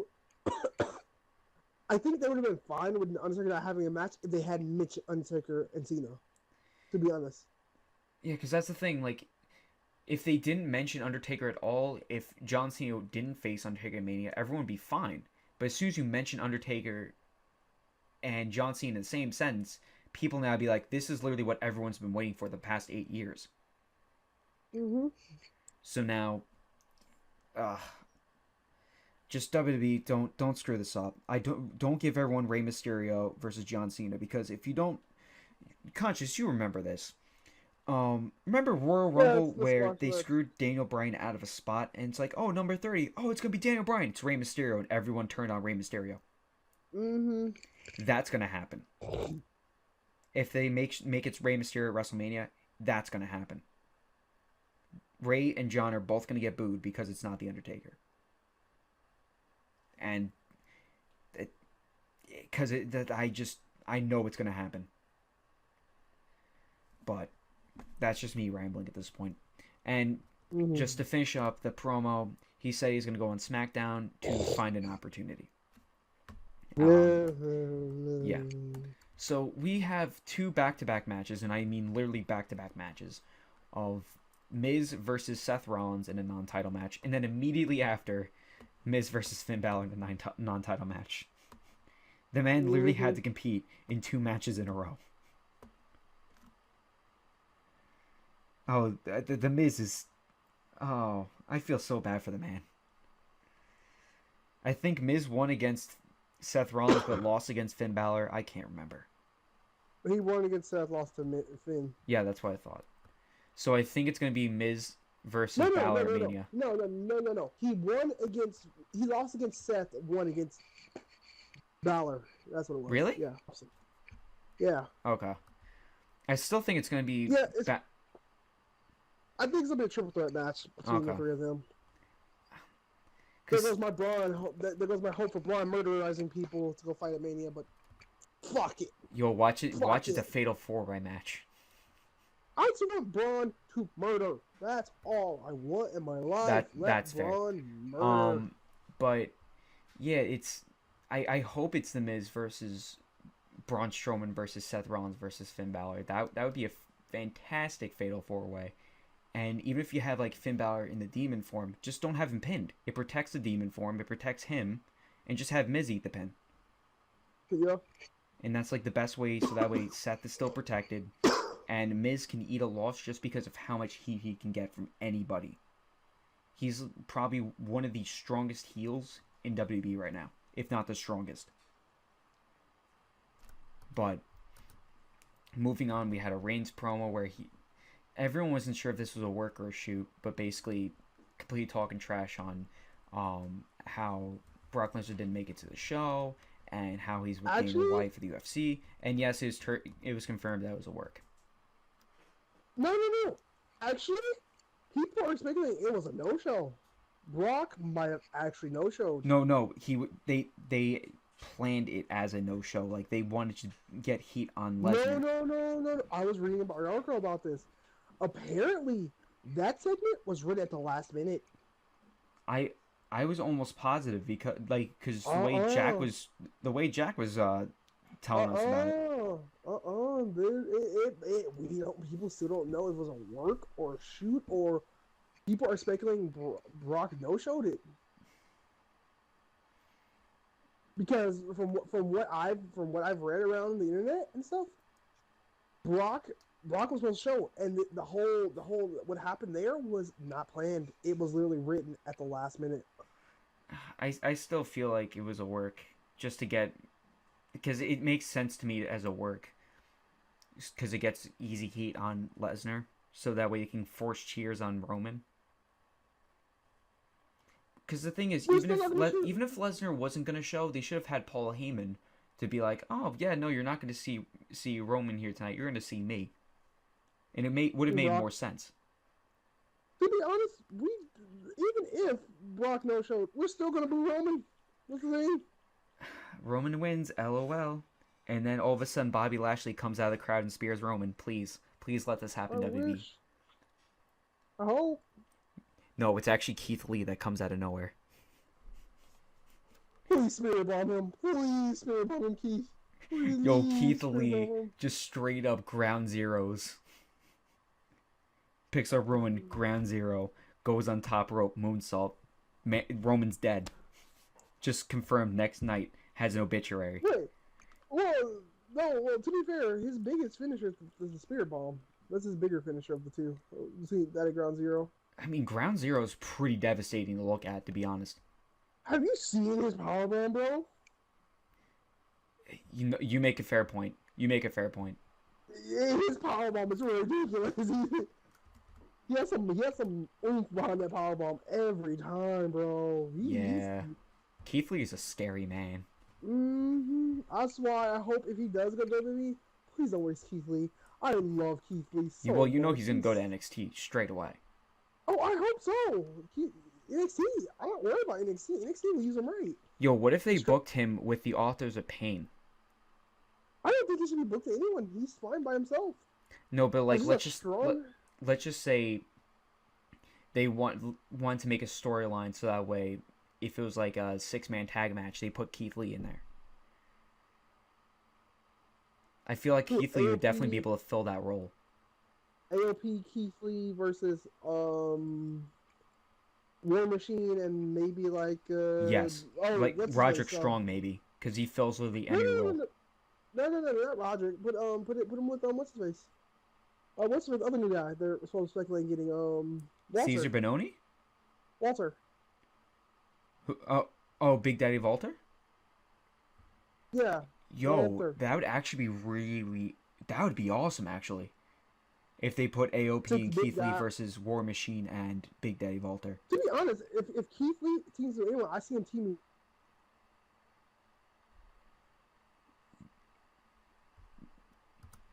think they would have been fine with Undertaker not having a match if they had Mitch, Undertaker, and Cena. To be honest. Yeah, because that's the thing. Like, if they didn't mention Undertaker at all, if John Cena didn't face Undertaker at Mania, everyone would be fine. But as soon as you mention Undertaker and John Cena in the same sentence, people now be like, "This is literally what everyone's been waiting for the past 8 years." Mm-hmm. So now, just WWE, don't screw this up. Don't give everyone Rey Mysterio versus John Cena, because if you don't, Conscious, you remember this. remember Royal Yeah, Rumble it's where squash they match. screwed Daniel Bryan out of a spot, and it's like, oh, number 30. Oh, it's gonna be Daniel Bryan. It's Rey Mysterio, and everyone turned on Rey Mysterio. Mm-hmm. That's gonna happen. If they make it Rey Mysterio at WrestleMania, that's gonna happen. Ray and John are both gonna get booed because it's not the Undertaker, and because I know it's gonna happen. But that's just me rambling at this point. And just to finish up the promo, he said he's gonna go on SmackDown to find an opportunity. Yeah. So we have 2 back-to-back matches, and I mean literally back-to-back matches, of Miz versus Seth Rollins in a non-title match, and then immediately after, Miz versus Finn Balor in a non-title match. The man literally had to compete in 2 matches in a row. Oh, the Miz is... Oh, I feel so bad for the man. I think Miz won against Seth Rollins, but lost against Finn Balor. I can't remember. He won against Seth, lost to Finn. Yeah, that's what I thought. So I think it's going to be Miz versus Balor Mania. No. He lost against Seth, won against Balor. That's what it was. Really? Yeah. Yeah. Okay. I still think it's going to be... Yeah, I think it's going to be a triple threat match between the 3 of them. There goes my Braun. There goes my hope for Braun murderizing people to go fight at Mania, but fuck it. Yo, watch it. Watch it. The Fatal 4-Way match. I just want Braun to murder. That's all I want in my life. That's Braun fair. Murder. But yeah, it's. I hope it's the Miz versus Braun Strowman versus Seth Rollins versus Finn Balor. That would be a fantastic Fatal 4-Way. And even if you have like Finn Balor in the demon form, just don't have him pinned. It protects the demon form. It protects him, and just have Miz eat the pin. Yeah. And that's like the best way. So that way Seth is still protected, and Miz can eat a loss just because of how much heat he can get from anybody. He's probably one of the strongest heels in WWE right now, if not the strongest. But moving on, we had a Reigns promo where everyone wasn't sure if this was a work or a shoot, but basically completely talking trash on how Brock Lesnar didn't make it to the show and how he's with Dana White for the UFC. And yes, it was confirmed that it was a work. No. Actually, people are speculating it was a no-show. Brock might have actually no-showed. No. They planned it as a no-show. Like, they wanted to get heat on Lesnar. No. I was reading about an article about this. Apparently, that segment was written at the last minute. I was almost positive because the way Jack was telling us about it. People still don't know if it was a work or a shoot, or people are speculating Brock no-showed it. Because from what I've read around the internet and stuff, Brock was supposed to show, and the whole what happened there was not planned. It was literally written at the last minute. I still feel like it was a work just to get, because it makes sense to me as a work, because it gets easy heat on Lesnar, so that way you can force cheers on Roman. Because the thing is, even if Lesnar wasn't gonna show, they should have had Paul Heyman to be like, oh yeah, no, you're not gonna see Roman here tonight. You're gonna see me, and it would have made more sense. To be honest, even if Brock no showed, we're still gonna boo Roman. What's the thing? Roman wins, LOL, and then all of a sudden Bobby Lashley comes out of the crowd and spears Roman. Please let this happen, WWE. I hope. No, it's actually Keith Lee that comes out of nowhere. Please spirit bomb him. Please spirit bomb him, Keith. Please, yo, Keith Lee just straight up ground zeros. Picks up Roman, ground zero, goes on top rope, moonsault. Roman's dead. Just confirmed next night, has an obituary. Wait. Well, to be fair, his biggest finisher is the spirit bomb. That's his bigger finisher of the two. You see that at ground zero? I mean, ground zero is pretty devastating to look at, to be honest. Have you seen his powerbomb, bro? You make a fair point. Yeah, his powerbomb is ridiculous. He has some oomph behind that powerbomb every time, bro. Yeah. Keith Lee is a scary man. That's why I hope if he does go to WWE, please don't waste Keith Lee. I love Keith Lee so Well, you know much. he's gonna go to NXT straight away. Oh, I hope so. NXT, I'm not worried about NXT. NXT will use him right. Yo, what if they booked him with the Authors of Pain? I don't think he should be booked to anyone. He's fine by himself. No, but like let's just say they want to make a storyline so that way if it was like a 6-man tag match, they put Keith Lee in there. I feel like Keith Lee would definitely be able to fill that role. AOP Keith Lee versus War Machine and maybe like yes, like Roderick Strong maybe because he fills literally any role. No, not Roderick. Put him with what's his face? What's the other new guy? They're supposed to speculate getting Walter. Caesar Bononi? Walter. Who, oh, Big Daddy Walter? Yeah. Yo, Walter. that would actually be that would be awesome actually. If they put AOP and Keith Lee versus War Machine and Big Daddy Walter. To be honest, if Keith Lee teams with anyone, I see him teaming.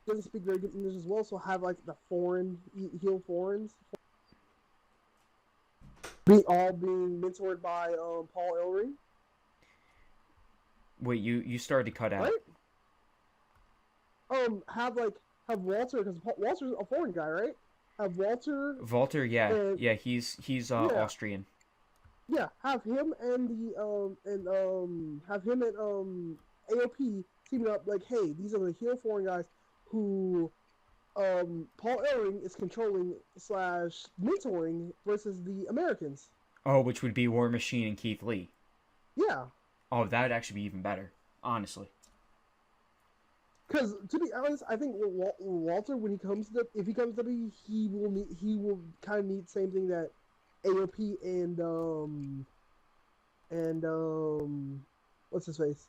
Doesn't speak very good English as well, so have like the heel foreigners, being mentored by Paul Ellering. Wait, you started to cut out. Right? Have Walter, because Walter's a foreign guy, right? Have Walter. Walter, yeah, and, yeah, he's Austrian. Yeah, have him and AOP teaming up. Like, hey, these are the heel foreign guys who Paul Ellering is controlling / mentoring versus the Americans. Oh, which would be War Machine and Keith Lee. Yeah. Oh, that would actually be even better, honestly. Because to be honest, I think Walter, when he comes to if he comes to WWE, he will kind of need the same thing that AOP and what's his face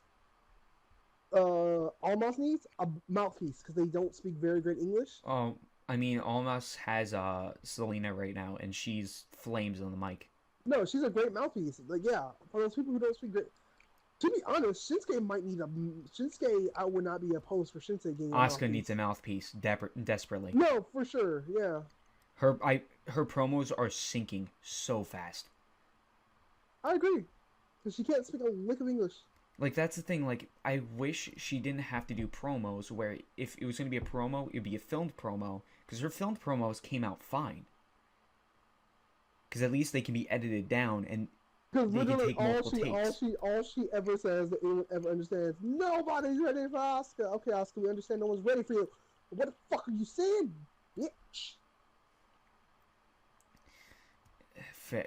Almas needs a mouthpiece because they don't speak very great English. Oh, I mean, Almas has Selena right now, and she's flames on the mic. No, she's a great mouthpiece. Like, yeah, for those people who don't speak great. To be honest, Shinsuke might need Shinsuke, I would not be opposed for Shinsuke getting a Asuka mouthpiece. needs a mouthpiece desperately. No, for sure, yeah. Her promos are sinking so fast. I agree, because she can't speak a lick of English. Like, that's the thing, like, I wish she didn't have to do promos where if it was going to be a promo, it would be a filmed promo, because her filmed promos came out fine. Because at least they can be edited down, and because they can take multiple takes. All she ever says that anyone ever understands, nobody's ready for Asuka. Okay, Asuka, we understand no one's ready for you. What the fuck are you saying, bitch?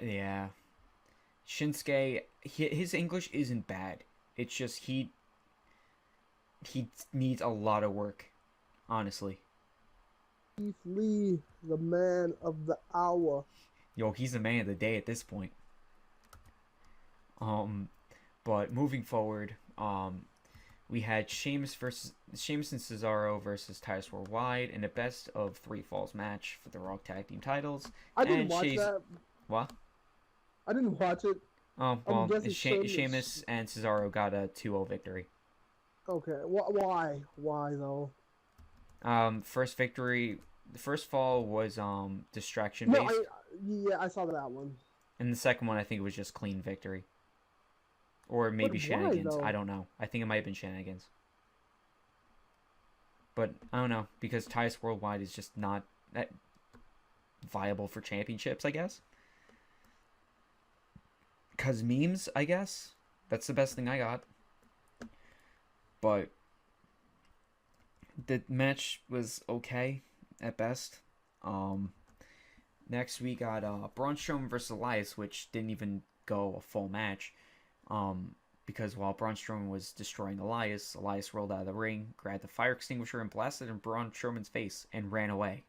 Yeah. Shinsuke, his English isn't bad. It's just he needs a lot of work, honestly. Keith Lee, the man of the hour. Yo, he's the man of the day at this point. But moving forward, we had Sheamus and Cesaro versus Titus Worldwide in a best of 3 falls match for the Raw Tag Team titles. I didn't watch that. What? I didn't watch it. Oh, well, Sheamus and Cesaro got a 2-0 victory. Okay, why? Why, though? First victory, the first fall was distraction based. Yeah, I saw that one. And the second one, I think it was just clean victory. Or maybe shenanigans. I don't know. I think it might have been shenanigans. But I don't know, because Titus Worldwide is just not that viable for championships, I guess. Because memes, I guess. That's the best thing I got. But the match was okay at best. Next we got Braun Strowman versus Elias, which didn't even go a full match. Because while Braun Strowman was destroying Elias rolled out of the ring, grabbed the fire extinguisher and blasted in Braun Strowman's face and ran away.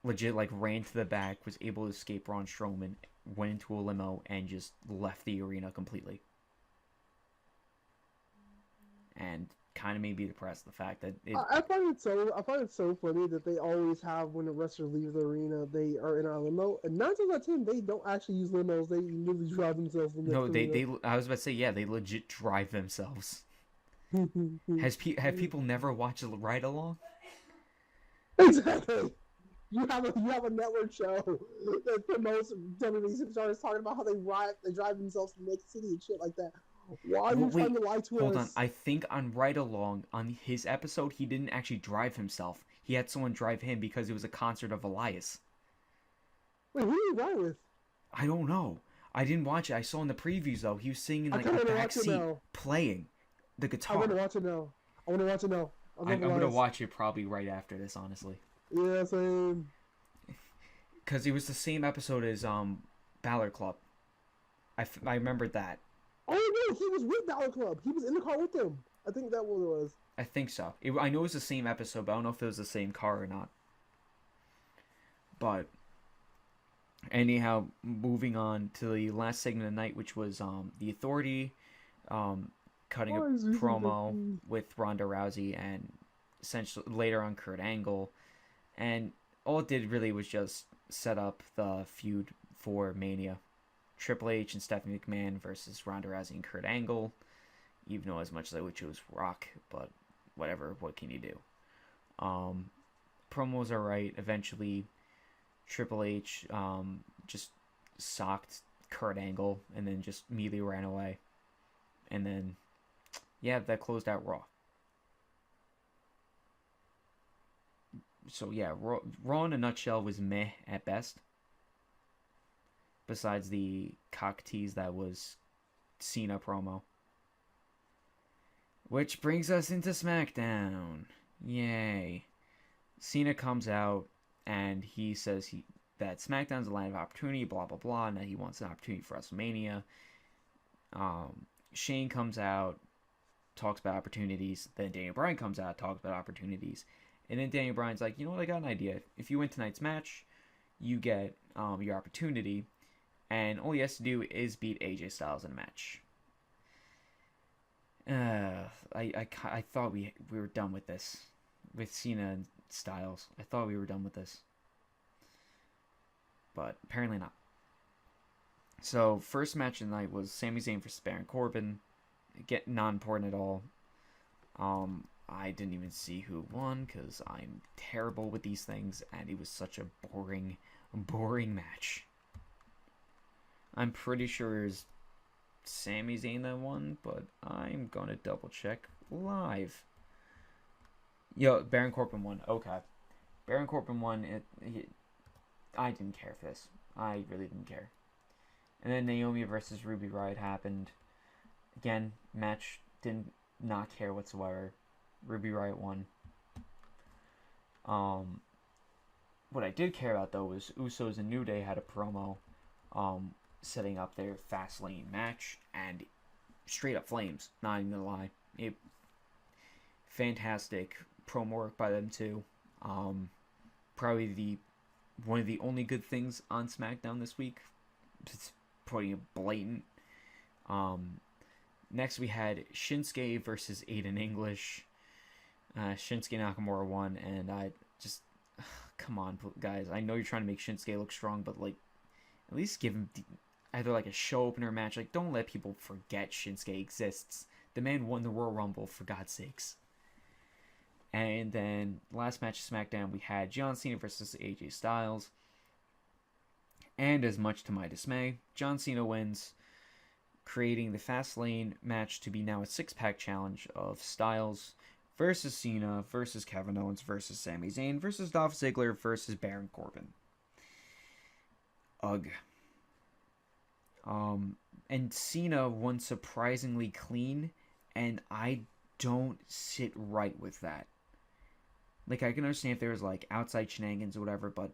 Legit, like, ran to the back, was able to escape Braun Strowman, went into a limo, and just left the arena completely. And kind of made me depressed. The fact that I find it so funny that they always have, when a wrestler leaves the arena, they are in a limo, and 9 times out of 10 they don't actually use limos. They literally drive themselves to the next arena. I was about to say, yeah, they legit drive themselves. Have people never watched a ride along? Exactly. You have a network show that promotes WWE superstars talking about how they drive themselves to the next city and shit like that. Why are you trying to lie to us? Hold on. I think on Ride Along, on his episode, he didn't actually drive himself. He had someone drive him because it was a concert of Elias. Wait, who did he ride with? I don't know. I didn't watch it. I saw in the previews, though. He was singing like a backseat playing the guitar. I want to watch it now. I'm going to watch it probably right after this, honestly. Yeah, same. Because it was the same episode as Balor Club. I remembered that. Oh no, he was with Balor Club. He was in the car with them. I think that what it was. I think so. I know it was the same episode, but I don't know if it was the same car or not. But anyhow, moving on to the last segment of the night, which was the Authority cutting a promo with Ronda Rousey and essentially later on Kurt Angle. And all it did really was just set up the feud for Mania. Triple H and Stephanie McMahon versus Ronda Rousey and Kurt Angle. Even though as much as I would choose Rock, but whatever, what can you do? Promos are right. Eventually, Triple H just socked Kurt Angle and then just immediately ran away. And then, yeah, that closed out Raw. So yeah, Raw in a nutshell was meh at best. Besides the cock tease that was Cena promo. Which brings us into SmackDown. Yay. Cena comes out and he says that SmackDown's a land of opportunity, blah blah blah, and that he wants an opportunity for WrestleMania. Shane comes out, talks about opportunities. Then Daniel Bryan comes out, talks about opportunities. And then Daniel Bryan's like, you know what, I got an idea. If you win tonight's match, you get your opportunity. And all he has to do is beat AJ Styles in a match. I thought we were done with this. With Cena and Styles. I thought we were done with this. But apparently not. So, first match of the night was Sami Zayn versus Baron Corbin. Not important at all. I didn't even see who won because I'm terrible with these things. And it was such a boring match. I'm pretty sure it's Sami Zayn that won, but I'm gonna double check live. Yo, Baron Corbin won. Okay. Baron Corbin won. I didn't care for this. I really didn't care. And then Naomi versus Ruby Riott happened. Again, match didn't not care whatsoever. Ruby Riott won. What I did care about though was Usos and New Day had a promo. Setting up their Fastlane match, and straight up flames, not even gonna lie. Fantastic promo work by them too. Probably one of the only good things on SmackDown this week. It's putting it blatant. Next we had Shinsuke versus Aiden English. Shinsuke Nakamura won, and I just come on guys. I know you're trying to make Shinsuke look strong, but like at least give him either like a show opener match. Like, don't let people forget Shinsuke exists. The man won the Royal Rumble, for God's sakes. And then, last match of SmackDown, we had John Cena versus AJ Styles. And as much to my dismay, John Cena wins, creating the Fastlane match to be now a six-pack challenge of Styles versus Cena versus Kevin Owens versus Sami Zayn versus Dolph Ziggler versus Baron Corbin. Ugh. And Cena won surprisingly clean, and I don't sit right with that. Like, I can understand if there was, like, outside shenanigans or whatever, but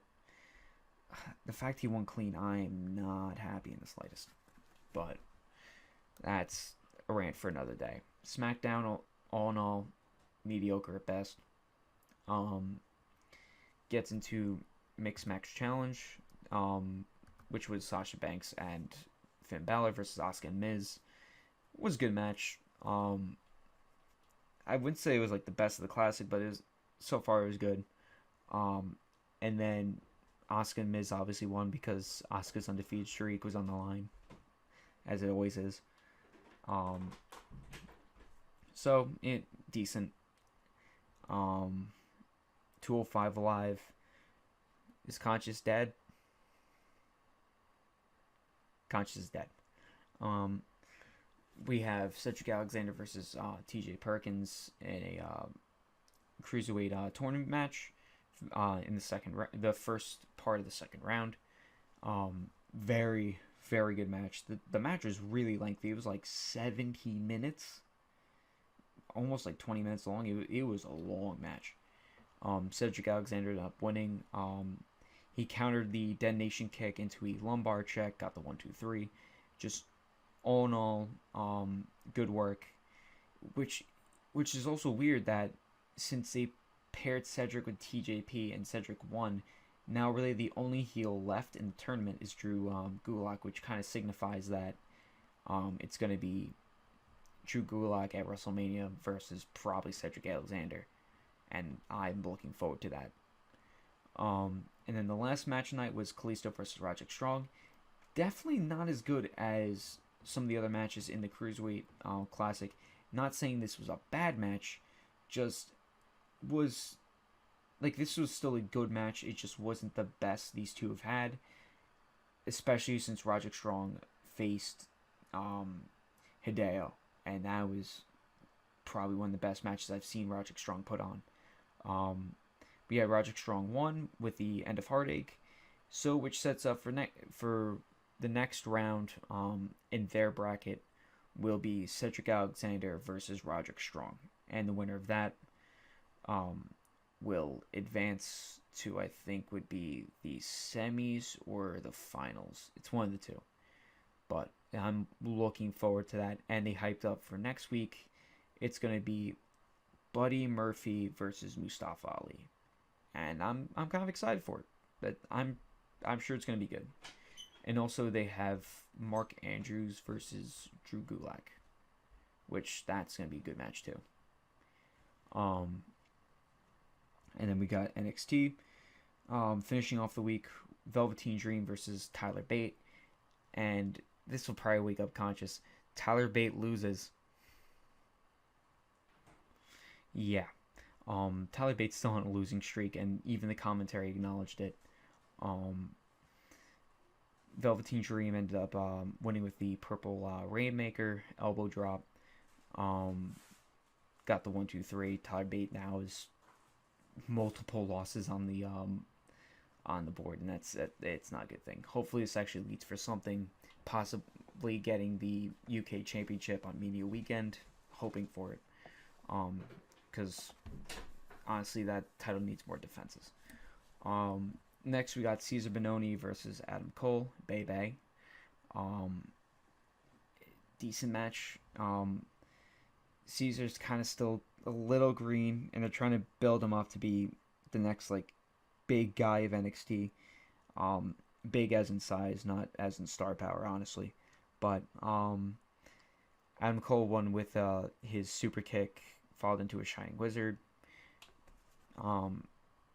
the fact he won clean, I am not happy in the slightest. But that's a rant for another day. SmackDown, all in all, mediocre at best. Gets into Mixed Match Challenge, which was Sasha Banks and Finn Balor versus Asuka and Miz. It was a good match. I wouldn't say it was like the best of the classic, but so far it was good. And then Asuka and Miz obviously won because Asuka's undefeated streak was on the line, as it always is. So decent. 205 Alive. Is Conscious dead? Conscious is dead. We have Cedric Alexander versus T.J. Perkins in a cruiserweight tournament match in the first part of the second round. Very, very good match. The match was really lengthy. It was like 17 minutes, almost like 20 minutes long. It was a long match. Cedric Alexander ended up winning. He countered the detonation kick into a lumbar check, got the 1-2-3. Just all in all, good work. Which is also weird that since they paired Cedric with TJP and Cedric won, now really the only heel left in the tournament is Drew Gulak, which kind of signifies that it's going to be Drew Gulak at WrestleMania versus probably Cedric Alexander. And I'm looking forward to that. And then the last match tonight was Kalisto versus Roderick Strong. Definitely not as good as some of the other matches in the Cruiserweight Classic. Not saying this was a bad match, just was like this was still a good match. It just wasn't the best these two have had, especially since Roderick Strong faced Hideo, and that was probably one of the best matches I've seen Roderick Strong put on. We had Roderick Strong won with the End of Heartache, so which sets up for the next round in their bracket will be Cedric Alexander versus Roderick Strong, and the winner of that will advance to, I think, would be the semis or the finals. It's one of the two, but I'm looking forward to that. And they hyped up for next week. It's going to be Buddy Murphy versus Mustafa Ali, and I'm kind of excited for it. But I'm sure it's going to be good. And also they have Mark Andrews versus Drew Gulak, which that's going to be a good match too. And then we got NXT finishing off the week, Velveteen Dream versus Tyler Bate, and this will probably wake up Conscious. Tyler Bate loses. Yeah. Tyler Bate's still on a losing streak, and even the commentary acknowledged it. Velveteen Dream ended up winning with the purple Rainmaker elbow drop. Got the 1-2-3. Tyler Bate now is multiple losses on the board, and it's not a good thing. Hopefully this actually leads for something, possibly getting the UK Championship on Media Weekend. Hoping for it, because honestly that title needs more defenses. Next we got Cesar Bononi versus Adam Cole, Bay. Decent match. Caesar's kind of still a little green, and they're trying to build him up to be the next like big guy of NXT. Big as in size, not as in star power, honestly. But Adam Cole won with his super kick, followed into a Shining Wizard.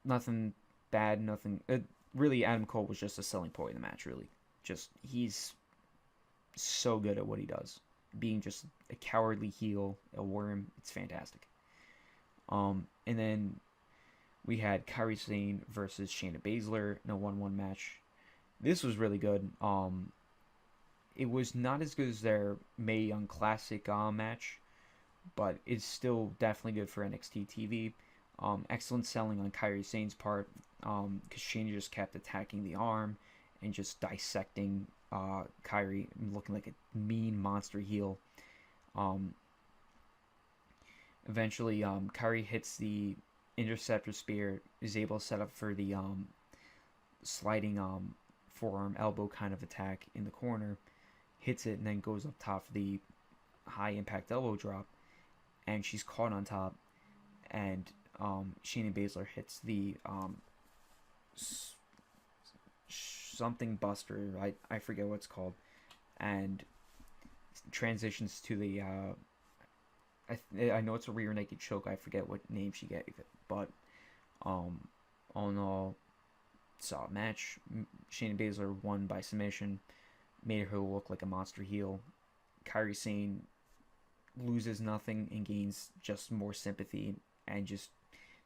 Nothing bad, nothing. Really, Adam Cole was just a selling point in the match. Really, just he's so good at what he does. Being just a cowardly heel, a worm, it's fantastic. And then we had Kairi Sane versus Shayna Baszler in a 1-1 match. This was really good. It was not as good as their Mae Young Classic match, but it's still definitely good for NXT TV. Excellent selling on Kairi Sane's part, because Shayna just kept attacking the arm and just dissecting Kairi, looking like a mean monster heel. Eventually, Kairi hits the Interceptor Spear, is able to set up for the sliding forearm elbow kind of attack in the corner, hits it, and then goes up top for the high impact elbow drop, and she's caught on top, and Shayna Baszler hits the something buster, I forget what it's called, and transitions to the I know it's a rear naked choke. I forget what name she gave it, but all in all, solid match. Shayna Baszler won by submission, made her look like a monster heel. Kairi Sane loses nothing and gains just more sympathy and just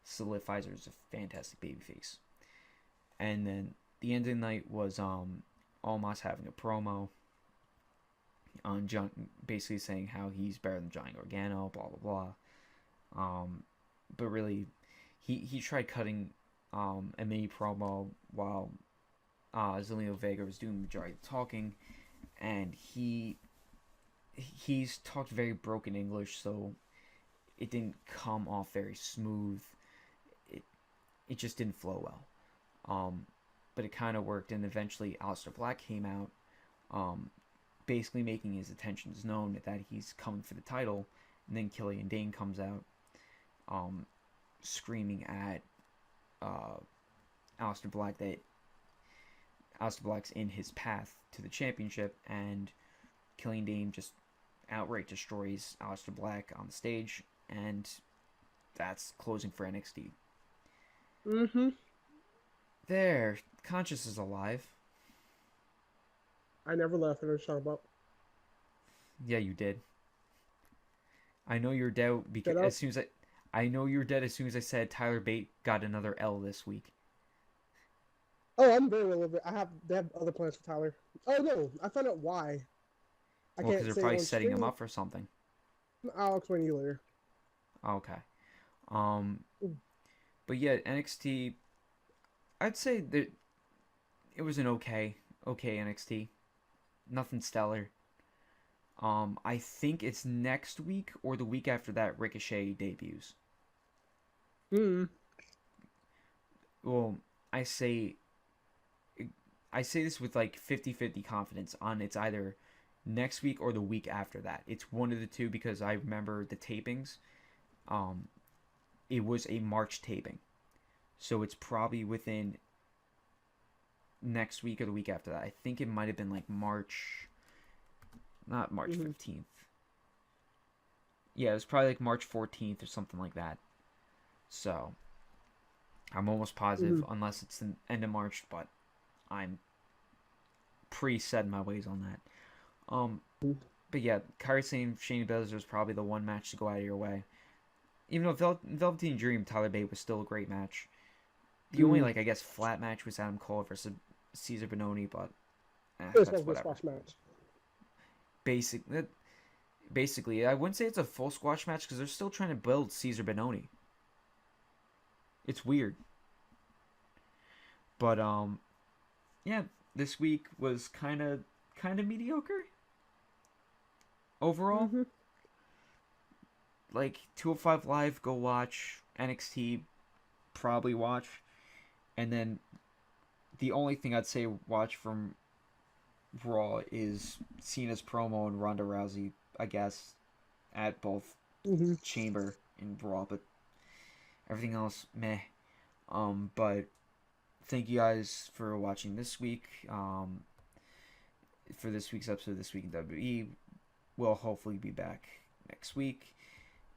solidifies her as a fantastic babyface. And then the end of the night was Almas having a promo on John, basically saying how he's better than Johnny Gargano, blah blah blah. But really, he tried cutting a mini promo while Zelina Vega was doing the majority of the talking, and he's talked very broken English, so it didn't come off very smooth. It just didn't flow well. But it kind of worked, and eventually Aleister Black came out, basically making his intentions known that he's coming for the title, and then Killian Dane comes out, screaming at Aleister Black that Aleister Black's in his path to the championship, and Killian Dane just outright destroys Aleister Black on the stage, and that's closing for NXT. Mm-hmm. There, Conscious is alive. I never left. I know what you're talking about. Yeah, you did. I know you're dead because as soon as I know you're dead as soon as I said Tyler Bate got another L this week. Oh, I'm very well over it. They have other plans for Tyler. Oh no, I found out why. Well, because they're probably setting him up for something. I'll explain to you later. Okay. But yeah, NXT, I'd say that it was an okay NXT. Nothing stellar. I think it's next week or the week after that Ricochet debuts. Well, I say this with like 50-50 confidence on it's either next week or the week after that. It's one of the two because I remember the tapings. It was a March taping. So it's probably within next week or the week after that. I think it might have been like March, not March 15th. Yeah, it was probably like March 14th or something like that. So I'm almost positive, unless it's the end of March, but I'm pretty set in my ways on that. But yeah, Kairi Sane, Shayna Baszler is probably the one match to go out of your way. Even though Velveteen Dream, Tyler Bate was still a great match. The only, I guess, flat match was Adam Cole versus Cesar Bononi, but that's whatever. Match. Basically, I wouldn't say it's a full squash match because they're still trying to build Cesar Bononi. It's weird. But, yeah, this week was kind of mediocre. Overall. Like, 205 Live, go watch. NXT, probably watch. And then the only thing I'd say watch from Raw is Cena's promo and Ronda Rousey, I guess, at both Chamber and Raw, but everything else, meh. But thank you guys for watching this week. For this week's episode of This Week in WWE, we'll hopefully be back next week.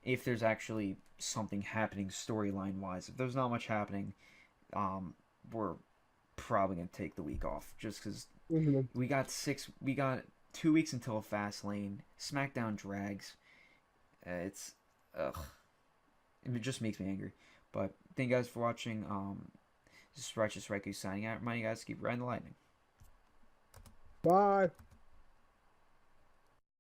If there's actually something happening storyline-wise. If there's not much happening, we're probably going to take the week off. Just because we got 2 weeks until Fastlane. SmackDown drags. It just makes me angry. But thank you guys for watching. This is RighteousRaikou signing out. Reminding you guys to keep riding the lightning. Bye.